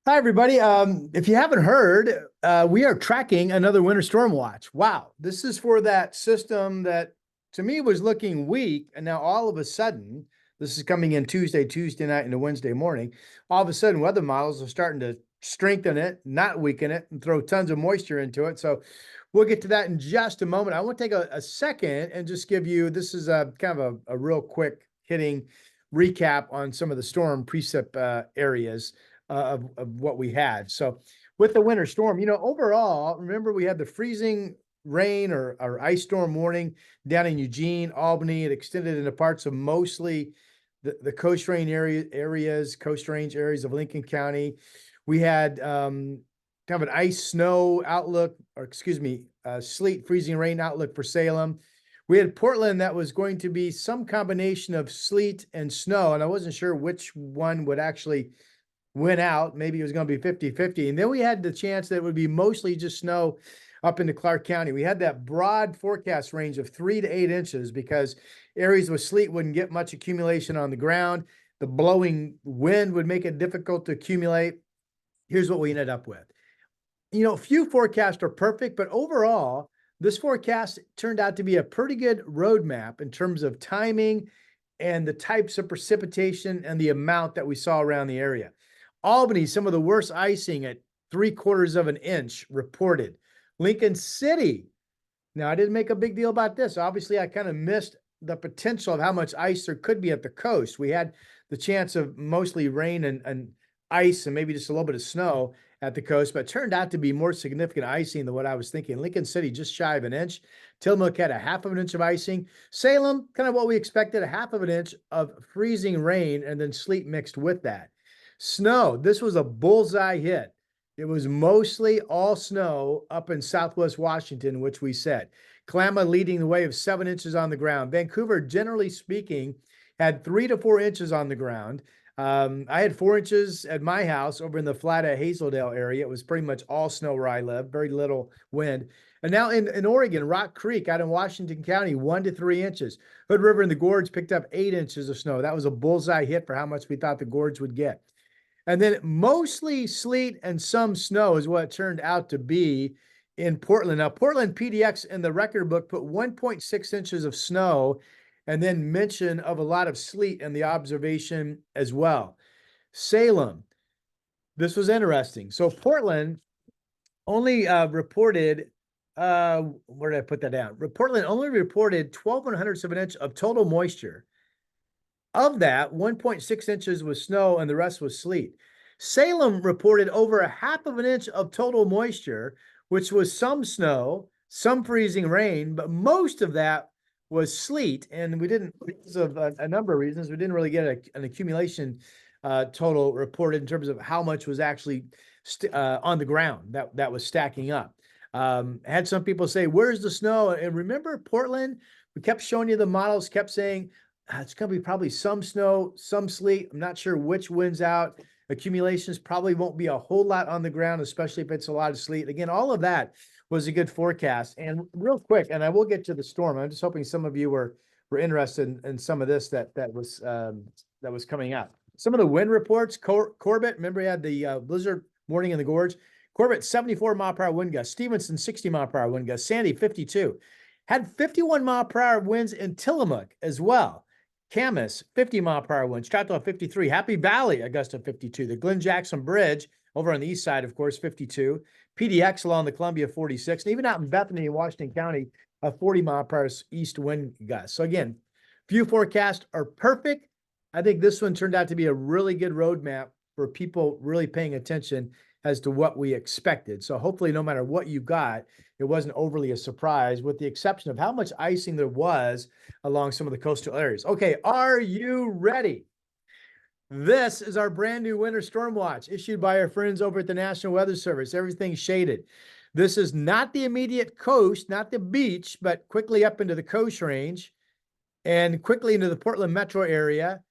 Hi, everybody. If you haven't heard, we are tracking another winter storm watch. Wow. This is for that system that to me was looking weak. And now all of a sudden, this is coming in Tuesday night into Wednesday morning. All of a sudden, weather models are starting to strengthen it, not weaken it, and throw tons of moisture into it. So we'll get to that in just a moment. I want to take a second and just give you this is a kind of a real quick hitting recap on some of the storm precip areas of what we had. So with the winter storm, overall, remember we had the freezing rain or ice storm warning down in Eugene, Albany. It extended into parts of mostly the coast range coast range areas of Lincoln County. We had kind of an ice snow outlook, or excuse me, sleet, freezing rain outlook for Salem. We had Portland that was going to be some combination of sleet and snow, and I wasn't sure which one would actually went out. Maybe it was going to be 50-50. And then we had the chance that it would be mostly just snow up into Clark County. We had that broad forecast range of 3 to 8 inches because areas with sleet wouldn't get much accumulation on the ground. The blowing wind would make it difficult to accumulate. Here's what we ended up with. Few forecasts are perfect, but overall, this forecast turned out to be a pretty good roadmap in terms of timing and the types of precipitation and the amount that we saw around the area. Albany, some of the worst icing at 3/4 of an inch reported. Lincoln City. Now, I didn't make a big deal about this. Obviously, I kind of missed the potential of how much ice there could be at the coast. We had the chance of mostly rain and ice and maybe just a little bit of snow at the coast, but it turned out to be more significant icing than what I was thinking. Lincoln City, just shy of an inch. Tillamook had a half of an inch of icing. Salem, kind of what we expected, a half of an inch of freezing rain and then sleet mixed with that. Snow, this was a bullseye hit. It was mostly all snow up in Southwest Washington, which we said. Kalama leading the way of 7 inches on the ground. Vancouver, generally speaking, had 3 to 4 inches on the ground. I had 4 inches at my house over in the Flata Hazeldale area. It was pretty much all snow where I live, very little wind. And now in Oregon, Rock Creek out in Washington County, 1 to 3 inches. Hood River and the Gorge picked up 8 inches of snow. That was a bullseye hit for how much we thought the Gorge would get. And then mostly sleet and some snow is what it turned out to be in Portland. Now, Portland PDX in the record book put 1.6 inches of snow and then mention of a lot of sleet in the observation as well. Salem, this was interesting. So Portland only reported, where did I put that down? Portland only reported 12/100ths of an inch of total moisture. Of that, 1.6 inches was snow and the rest was sleet. Salem reported over a half of an inch of total moisture, which was some snow, some freezing rain, but most of that was sleet. And we didn't, because of a number of reasons, we didn't really get an accumulation total reported in terms of how much was actually on the ground that was stacking up. Had some people say, "Where's the snow?" And remember, Portland, we kept showing you the models, kept saying, it's going to be probably some snow, some sleet. I'm not sure which wins out. Accumulations probably won't be a whole lot on the ground, especially if it's a lot of sleet. Again, all of that was a good forecast. And real quick, and I will get to the storm. I'm just hoping some of you were interested in some of this that was coming out. Some of the wind reports. Corbett, remember he had the blizzard warning in the gorge. Corbett, 74-mile-per-hour wind gust. Stevenson, 60-mile-per-hour wind gust. Sandy, 52. Had 51-mile-per-hour winds in Tillamook as well. Camas, 50-mile-per-hour winds. Choctaw, 53. Happy Valley, Augusta, 52. The Glen Jackson Bridge over on the east side, of course, 52. PDX along the Columbia, 46. And even out in Bethany, Washington County, a 40-mile-per-hour east wind gust. So again, few forecasts are perfect. I think this one turned out to be a really good roadmap for people really paying attention as to what we expected. So hopefully, no matter what you got, it wasn't overly a surprise, with the exception of how much icing there was along some of the coastal areas. Okay, are you ready? This is our brand new winter storm watch issued by our friends over at the National Weather Service. Everything's shaded. This is not the immediate coast, not the beach, but quickly up into the coast range and quickly into the Portland metro area,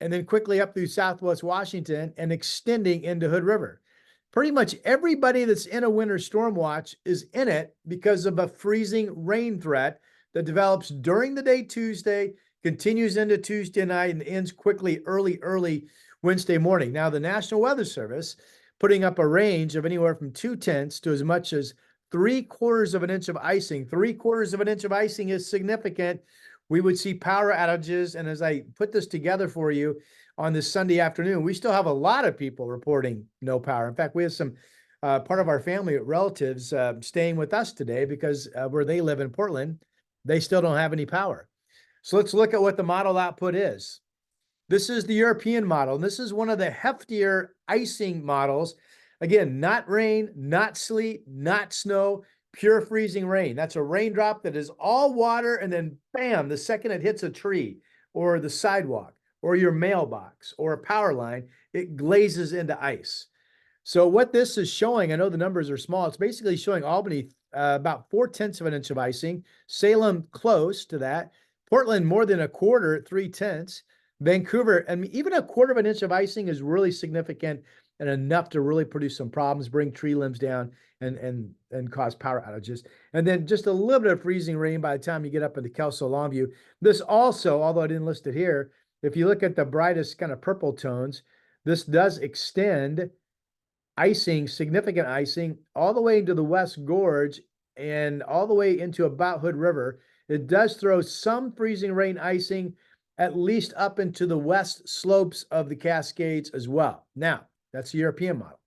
and then quickly up through Southwest Washington and extending into Hood River. Pretty much everybody that's in a winter storm watch is in it because of a freezing rain threat that develops during the day Tuesday, continues into Tuesday night, and ends quickly early Wednesday morning. Now, the National Weather Service putting up a range of anywhere from 2/10 to as much as 3/4 of an inch of icing. 3/4 of an inch of icing is significant. We would see power outages. And as I put this together for you on this Sunday afternoon, we still have a lot of people reporting no power. In fact, we have some part of our family relatives staying with us today because where they live in Portland, they still don't have any power. So let's look at what the model output is. This is the European model, and this is one of the heftier icing models. Again, not rain, not sleet, not snow, pure freezing rain. That's a raindrop that is all water, and then bam, the second it hits a tree or the sidewalk or your mailbox or a power line, it glazes into ice. So what this is showing, I know the numbers are small, it's basically showing Albany about 4/10 of an inch of icing, Salem close to that, Portland more than a quarter at 3/10, Vancouver, and even a quarter of an inch of icing is really significant and enough to really produce some problems, bring tree limbs down and cause power outages. And then just a little bit of freezing rain by the time you get up into Kelso Longview. This also, although I didn't list it here, if you look at the brightest kind of purple tones, this does extend icing, significant icing, all the way into the West Gorge and all the way into about Hood River. It does throw some freezing rain icing at least up into the west slopes of the Cascades as well. Now, that's the European model.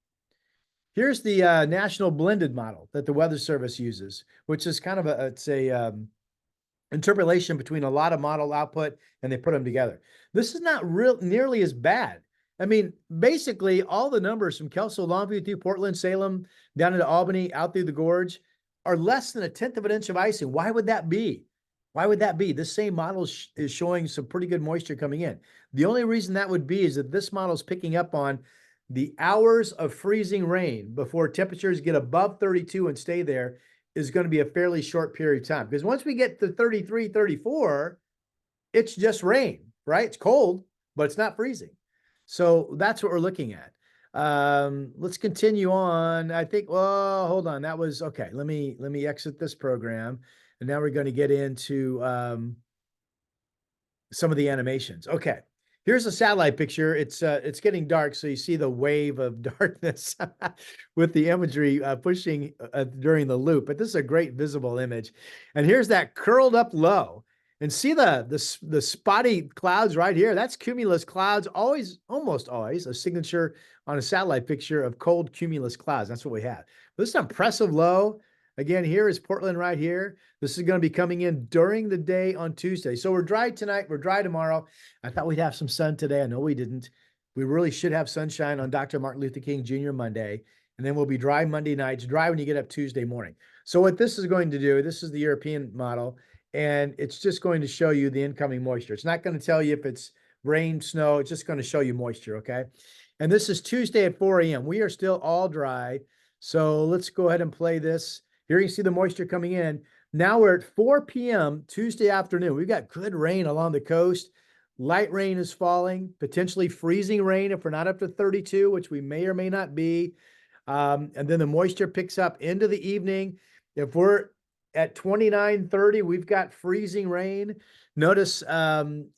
Here's the national blended model that the Weather Service uses, which is kind of it's a interpolation between a lot of model output, and they put them together. This is not nearly as bad. I mean, basically, all the numbers from Kelso Longview through Portland, Salem, down into Albany, out through the gorge, are less than 1/10 of an inch of icing. Why would that be? Why would that be? This same model is showing some pretty good moisture coming in. The only reason that would be is that this model is picking up on the hours of freezing rain before temperatures get above 32 and stay there is going to be a fairly short period of time. Because once we get to 33, 34, it's just rain, right? It's cold, but it's not freezing. So that's what we're looking at. Let's continue on. I think, well, hold on. That was okay. Let me exit this program. And now we're going to get into some of the animations. Okay. Here's a satellite picture. It's getting dark, so you see the wave of darkness with the imagery pushing during the loop. But this is a great visible image. And here's that curled up low. And see the spotty clouds right here? That's cumulus clouds, almost always a signature on a satellite picture of cold cumulus clouds. That's what we have. This is an impressive low. Again, here is Portland right here. This is going to be coming in during the day on Tuesday. So we're dry tonight. We're dry tomorrow. I thought we'd have some sun today. I know we didn't. We really should have sunshine on Dr. Martin Luther King Jr. Monday. And then we'll be dry Monday nights, dry when you get up Tuesday morning. So what this is going to do, this is the European model, and it's just going to show you the incoming moisture. It's not going to tell you if it's rain, snow. It's just going to show you moisture, okay? And this is Tuesday at 4 a.m. We are still all dry. So let's go ahead and play this. Here you see the moisture coming in. Now we're at 4 p.m. Tuesday afternoon. We've got good rain along the coast. Light rain is falling, potentially freezing rain if we're not up to 32, which we may or may not be. And then the moisture picks up into the evening. If we're at 29:30, we've got freezing rain. Notice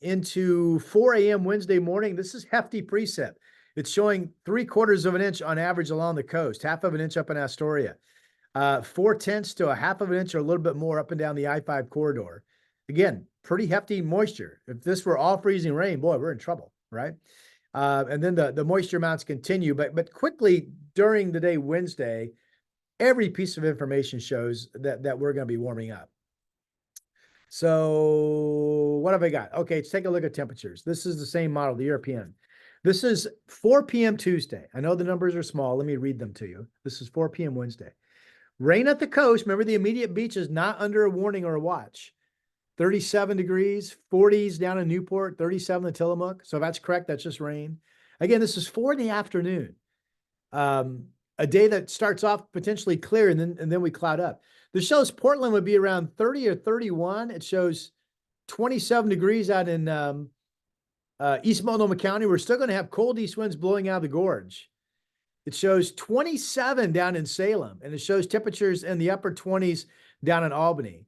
into 4 a.m. Wednesday morning, this is hefty precip. It's showing 3/4 of an inch on average along the coast, 1/2 of an inch up in Astoria. 4/10 to 1/2 of an inch or a little bit more up and down the I-5 corridor. Again, pretty hefty moisture. If this were all freezing rain, boy, we're in trouble, right? And then the moisture amounts continue, but quickly during the day Wednesday, every piece of information shows that we're going to be warming up. So what have I got? Okay, let's take a look at temperatures. This is the same model, the European. This is 4 p.m. Tuesday. I know the numbers are small. Let me read them to you. This is 4 p.m. Wednesday. Rain at the coast. Remember, the immediate beach is not under a warning or a watch. 37 degrees, 40s down in Newport, 37 in Tillamook. So if that's correct, that's just rain. Again, this is 4 in the afternoon. A day that starts off potentially clear and then we cloud up. This shows Portland would be around 30 or 31. It shows 27 degrees out in East Multnomah County. We're still going to have cold east winds blowing out of the gorge. It shows 27 down in Salem, and it shows temperatures in the upper 20s down in Albany.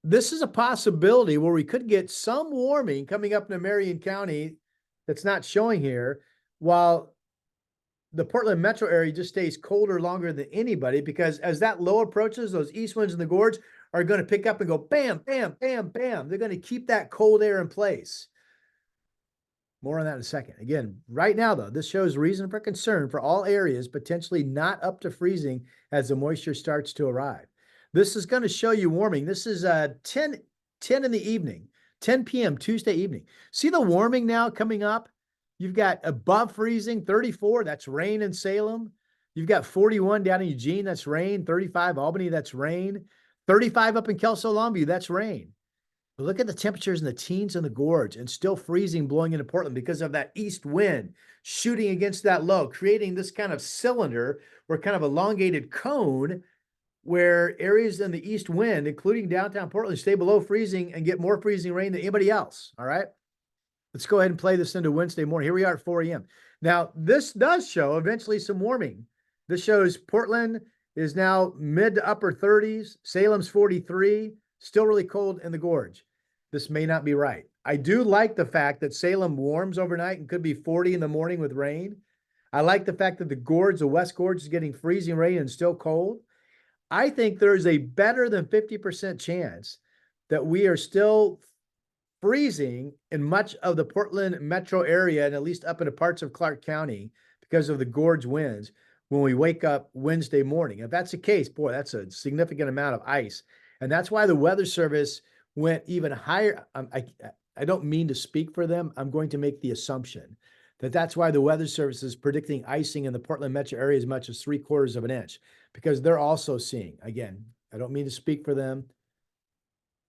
This is a possibility where we could get some warming coming up in Marion County that's not showing here, while the Portland metro area just stays colder longer than anybody, because as that low approaches, those east winds in the gorge are going to pick up and go bam, bam, bam, bam. They're going to keep that cold air in place. More on that in a second. Again, right now, though, this shows reason for concern for all areas potentially not up to freezing as the moisture starts to arrive. This is going to show you warming. This is 10 in the evening, 10 p.m. Tuesday evening. See the warming now coming up? You've got above freezing, 34, that's rain in Salem. You've got 41 down in Eugene, that's rain. 35 Albany, that's rain. 35 up in Kelso Longview, that's rain. But look at the temperatures in the teens in the gorge, and still freezing blowing into Portland because of that east wind shooting against that low, creating this kind of cylinder or kind of elongated cone where areas in the east wind, including downtown Portland, stay below freezing and get more freezing rain than anybody else. All right. Let's go ahead and play this into Wednesday morning. Here we are at 4 a.m. Now, this does show eventually some warming. This shows Portland is now mid to upper 30s. Salem's 43, still really cold in the gorge. This may not be right. I do like the fact that Salem warms overnight and could be 40 in the morning with rain. I like the fact that the gorge, the West Gorge, is getting freezing rain and still cold. I think there is a better than 50% chance that we are still freezing in much of the Portland metro area and at least up into parts of Clark County because of the gorge winds when we wake up Wednesday morning. If that's the case, boy, that's a significant amount of ice. And that's why the Weather Service went even higher. I don't mean to speak for them. I'm going to make the assumption that that's why the Weather Service is predicting icing in the Portland metro area as much as 3/4 of an inch, because they're also seeing, again, I don't mean to speak for them,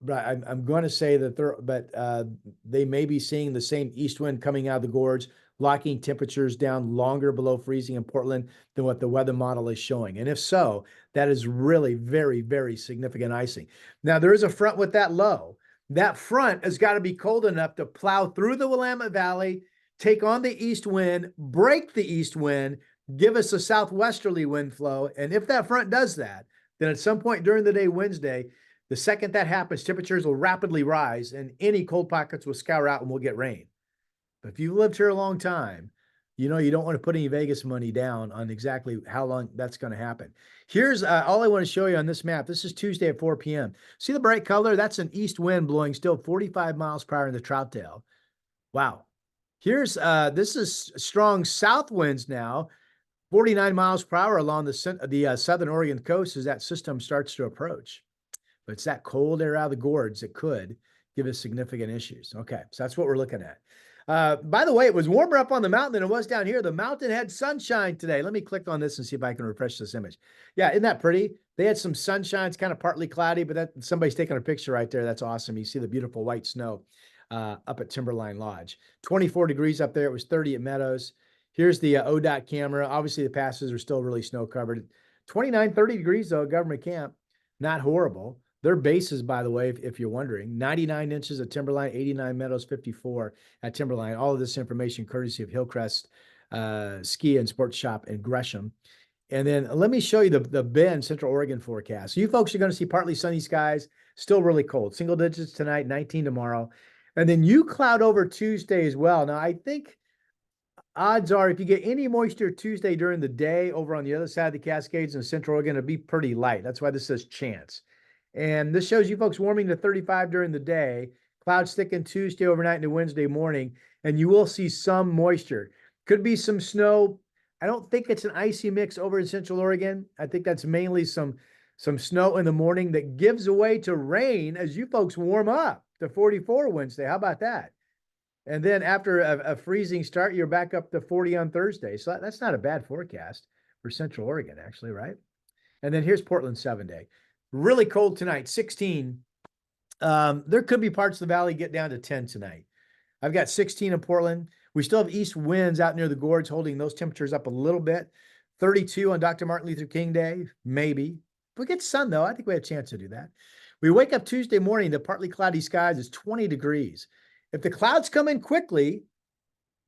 but I'm going to say that they may be seeing the same east wind coming out of the gorge, locking temperatures down longer below freezing in Portland than what the weather model is showing. And if so, that is really very, very significant icing. Now, there is a front with that low. That front has got to be cold enough to plow through the Willamette Valley, take on the east wind, break the east wind, give us a southwesterly wind flow. And if that front does that, then at some point during the day Wednesday, the second that happens, temperatures will rapidly rise and any cold pockets will scour out and we'll get rain. But if you've lived here a long time, you know you don't want to put any Vegas money down on exactly how long that's going to happen. Here's all I want to show you on this map. This is Tuesday at 4 p.m. See the bright color? That's an east wind blowing still 45 miles per hour in the Troutdale. Wow. Here's this is strong south winds now, 49 miles per hour along the southern Oregon coast as that system starts to approach. But it's that cold air out of the gorge that could give us significant issues. Okay, so that's what we're looking at. By the way, it was warmer up on the mountain than it was down here. The mountain had sunshine today. Let me click on this and see if I can refresh this image. Yeah, isn't that pretty? They had some sunshine. It's kind of partly cloudy, but somebody's taking a picture right there. That's awesome. You see the beautiful white snow up at Timberline Lodge. 24 degrees up there. It was 30 at Meadows. Here's the ODOT camera. Obviously, the passes are still really snow covered. 29, 30 degrees, though, government camp. Not horrible. Their bases, by the way, if you're wondering, 99 inches at Timberline, 89 Meadows, 54 at Timberline. All of this information courtesy of Hillcrest Ski and Sports Shop in Gresham. And then let me show you the Bend, Central Oregon forecast. So you folks are going to see partly sunny skies, still really cold. Single digits tonight, 19 tomorrow. And then you cloud over Tuesday as well. Now, I think odds are if you get any moisture Tuesday during the day over on the other side of the Cascades in Central Oregon, it'll be pretty light. That's why this says chance. And this shows you folks warming to 35 during the day, clouds thickening Tuesday overnight into Wednesday morning, and you will see some moisture. Could be some snow. I don't think it's an icy mix over in Central Oregon. I think that's mainly some snow in the morning that gives way to rain as you folks warm up to 44 Wednesday. How about that? And then after a freezing start, you're back up to 40 on Thursday. So that's not a bad forecast for Central Oregon, actually, right? And then here's Portland 7-day. Really cold tonight, 16. There could be parts of the valley get down to 10 tonight. I've got 16 in Portland. We still have east winds out near the gorge holding those temperatures up a little bit. 32 on Dr. Martin Luther King Day, maybe. If we get sun, though, I think we have a chance to do that. We wake up Tuesday morning to partly cloudy skies. It's 20 degrees. If the clouds come in quickly,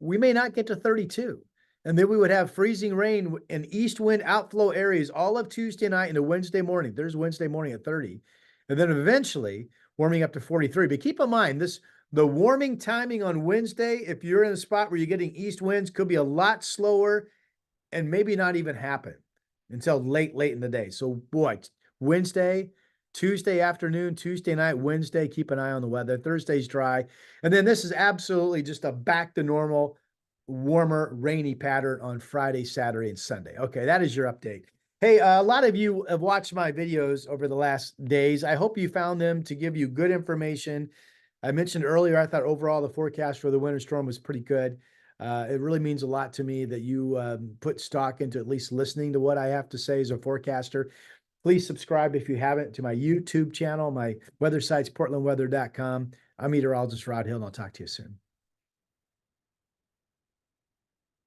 we may not get to 32. And then we would have freezing rain and east wind outflow areas all of Tuesday night into Wednesday morning. There's Wednesday morning at 30. And then eventually warming up to 43. But keep in mind, the warming timing on Wednesday, if you're in a spot where you're getting east winds, could be a lot slower and maybe not even happen until late in the day. So boy, Wednesday, Tuesday afternoon, Tuesday night, Wednesday, keep an eye on the weather. Thursday's dry. And then this is absolutely just a back to normal, warmer, rainy pattern on Friday, Saturday, and Sunday. Okay, that is your update. Hey, a lot of you have watched my videos over the last days. I hope you found them to give you good information. I mentioned earlier, I thought overall the forecast for the winter storm was pretty good. It really means a lot to me that you put stock into at least listening to what I have to say as a forecaster. Please subscribe if you haven't to my YouTube channel. My weather site's portlandweather.com. I'm meteorologist Rod Hill, and I'll talk to you soon.